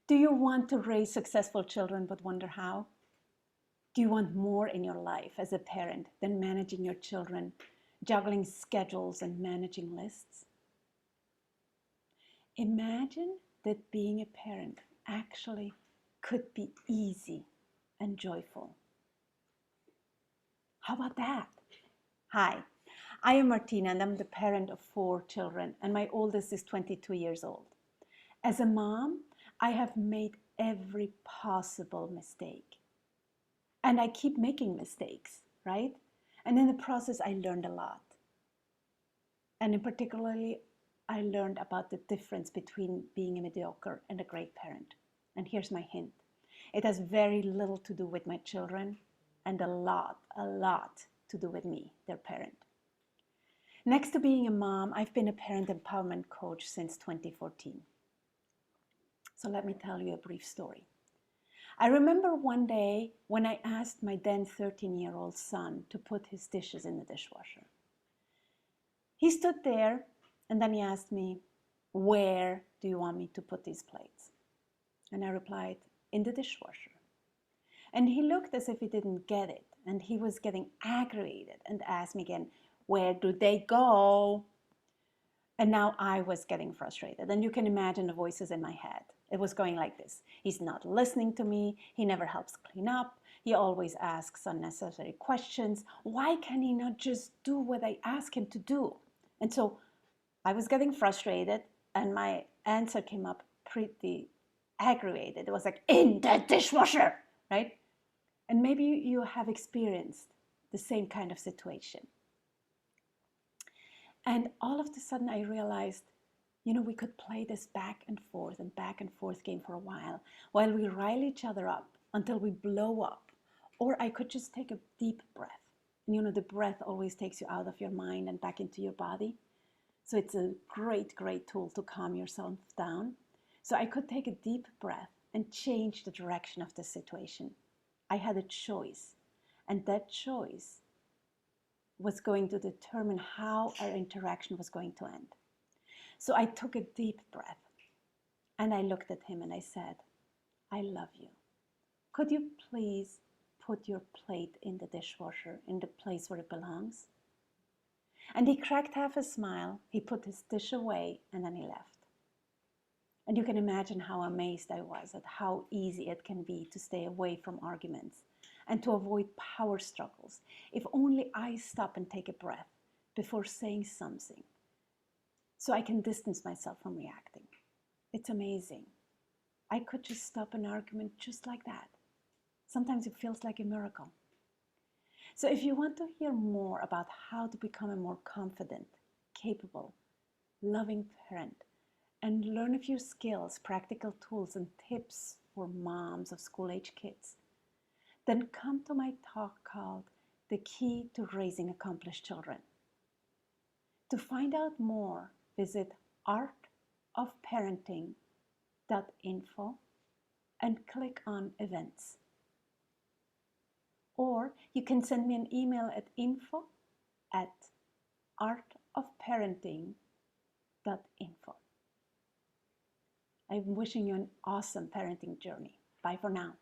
Do you want to raise successful children but wonder how? Do you want more in your life as a parent than managing your children, juggling schedules and managing lists? Imagine that being a parent actually could be easy and joyful. How about that? Hi, I am Martina and I'm the parent of 4 children, and my oldest is 22 years old. As a mom, I have made every possible mistake. And I keep making mistakes, right? And in the process, I learned a lot. And in particularly, I learned about the difference between being a mediocre and a great parent. And here's my hint. It has very little to do with my children and a lot to do with me, their parent. Next to being a mom, I've been a parent empowerment coach since 2014. So let me tell you a brief story. I remember one day when I asked my then 13-year-old son to put his dishes in the dishwasher. He stood there and then he asked me, "Where do you want me to put these plates?" And I replied, "In the dishwasher." And he looked as if he didn't get it, and he was getting aggravated and asked me again, "Where do they go?" And now I was getting frustrated, and you can imagine the voices in my head. It was going like this: he's not listening to me, he never helps clean up, he always asks unnecessary questions. Why can he not just do what I ask him to do? And so I was getting frustrated, and my answer came up pretty aggravated. It was like, "In the dishwasher," right? And maybe you have experienced the same kind of situation. And all of a sudden I realized, we could play this back and forth game for a while we rile each other up until we blow up. Or I could just take a deep breath. And the breath always takes you out of your mind and back into your body. So it's a great tool to calm yourself down. So I could take a deep breath and change the direction of the situation. I had a choice, and that choice was going to determine how our interaction was going to end. So I took a deep breath and I looked at him and I said, "I love you. Could you please put your plate in the dishwasher in the place where it belongs?" And he cracked half a smile, he put his dish away, and then he left. And you can imagine how amazed I was at how easy it can be to stay away from arguments and to avoid power struggles if only I stop and take a breath before saying something, so I can distance myself from reacting. It's amazing. I could just stop an argument just like that. Sometimes it feels like a miracle. So if you want to hear more about how to become a more confident, capable, loving parent, and learn a few skills, practical tools, and tips for moms of school-age kids, then come to my talk called The Key to Raising Accomplished Children. To find out more, visit artofparenting.info and click on events. Or you can send me an email at info@artofparenting.info. I'm wishing you an awesome parenting journey. Bye for now.